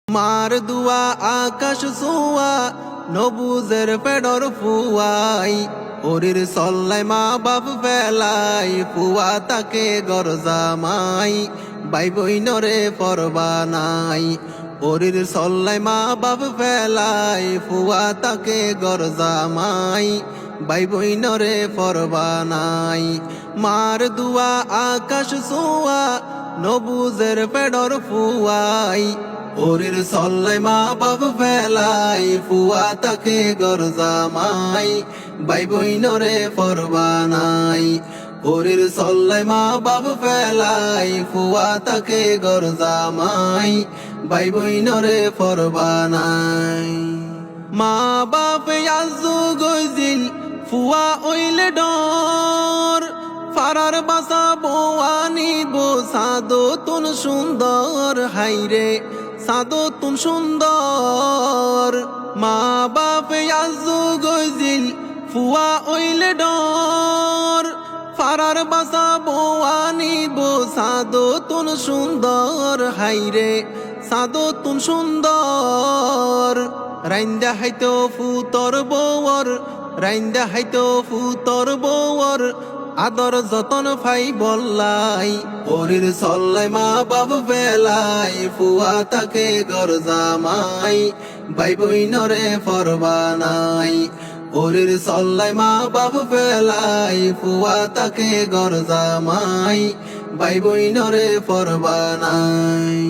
মার দুয়া আকাশ ছোঁয়া নবুজের পেডর ফুয়াই ওরির সল্লাই মা বাপ ফেলাই ফুয়া তাকে গরজামাই বাই বইনরে পরবানাই ওরির সল্লাই মা বাপ ফেলাই ফুয়া তাকে গরজামাই বাই বইনরে পরবানাই মার দুয়া আকাশ ছোঁয়া নবুজের পেডর ফুয়াই ওরির সল্লাই মা বাপ ফেলাই ফুয়া তাকে গরজামাই বাই বইনরে পরবানাই ওরির সল্লাই মা বাপ ফেলাই ফুয়া তাকে গরজামাই বাই বইনরে পরবানাই মা বাপ আজু গজিল ফুয়া ওইলে ডর ফারার বাসা বোয়ানি বো সাদো তুন সুন্দর হাইরে সাদো তুন সুন্দর মা বাপ আজু গজিল ফুয়া ওইলে ডর ফারার বাসা বোয়ানি বো সাদো তুন সুন্দর হাইরে সাদো তুন সুন্দর রাইন্দা হাইতো ফুতর বৌর রাইন্দা হাইতো ফুতর বৌর আদর যতন ফাই বললাই ওরির সল্লাই মা বাপ ফেলাই ফুয়া তাকে গরজামাই বাই বইনরে পরবানাই ওরির সল্লাই মা বাপ ফেলাই ফুয়া তাকে গরজামাই বাই বইনরে পরবানাই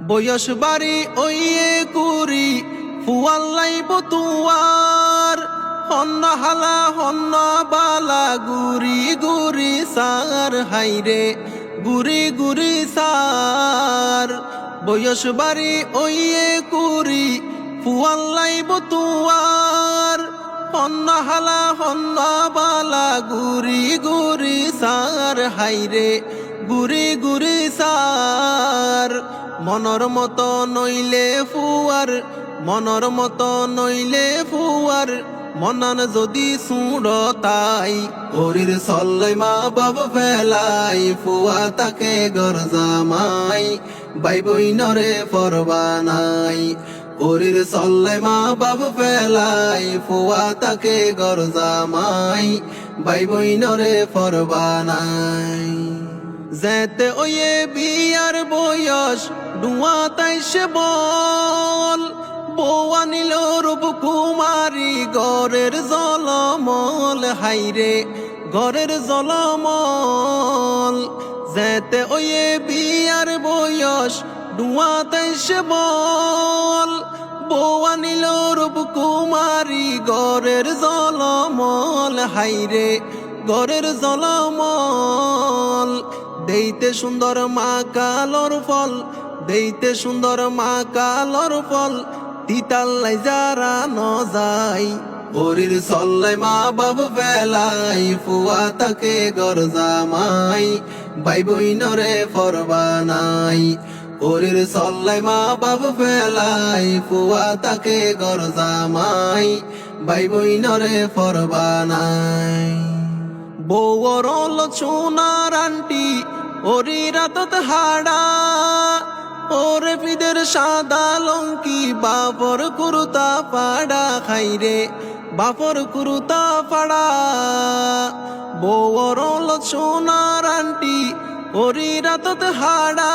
বয়স বাড়ি ওইয়ে কুরি ফুয়াল্লাই বতুয়ার হন্না হালা হন্না বালা গুরি গুরি সার হাইরে গুরি গুরি সার বয়স বাড়ি ওইয়ে কুরি ফুয়াল্লাই বতুয়ার হন্না হালা হন্না বালা গুরি গুরি সার হাইরে গুরি গুরি সার মনর মতো নইলে ফুয়ার মনর মতো নইলে ফুয়ার মনান যদি সুড়তাই ওরির সল্লাই মা বাপ ফেলাই ফুয়া তাকে গরজামাই বাই বইনরে পরবানাই ওরির সল্লাই মা বাপ ফেলাই ফুয়া তাকে গরজামাই বাই বইনরে পরবানাই যেতে ওয়ে বিয়ার বয়স ডুয়া তাইসে বল বৌয়া নিল রূপ কুমারী গরের জলমল হাইরে গরের জলমল যেতে ওয়ে বিয়ার বয়স ডুয়া তাইসে বল বৌয়া নিল রূপ কুমারী গরের জলমল হাইরে গরের জলমল দেইতে সুন্দর মা কালর ফল দেইতে সুন্দর মা কালর ফল তিতাল্লাই যারা ন যায় ওরির সল্লাই মা বাপ ফেলাই ফুয়া তাকে গরজামাই বাই বইনরে পরবানাই ওরির সল্লাই মা বাপ ফেলাই ফুয়া তাকে গরজামাই বাই বইনরে পরবানাই বৌর সোনার আন্টি ওরি রাতত হাড়া ওরে পিদের সাদা লঙ্কি বাপর কুরুতা পাড়া খাইরে বাপর কুরুতা পাড়া বৌর সোনার আন্টি ওরি রাতত হাড়া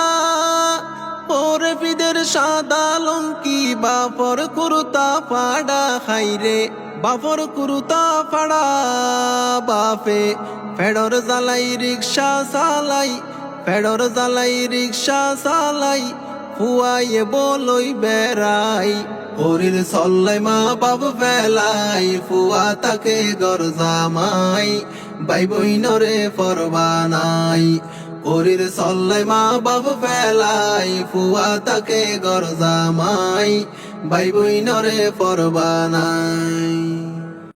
ওরে পিদের সাদা লঙ্কি বাপর কুরুতা পাড়া খাইরে বাপর কুরুতা পাড়া বাপে ফেডর জ্বালাই রিক্সা চালাই ফেডর জ্বালাই রিক্সা চালাই ফুয়াইয়ে বলই বেড়াই ওরির সল্লাই মা বাপ ফেলাই ফুয়া তাকে গরজামাই বাই বইনরে পরবানাই ওরির সল্লাই মা বাপ ফেলাই ফুয়া তাকে গরজামাই বাই বইনরে পরবানাই।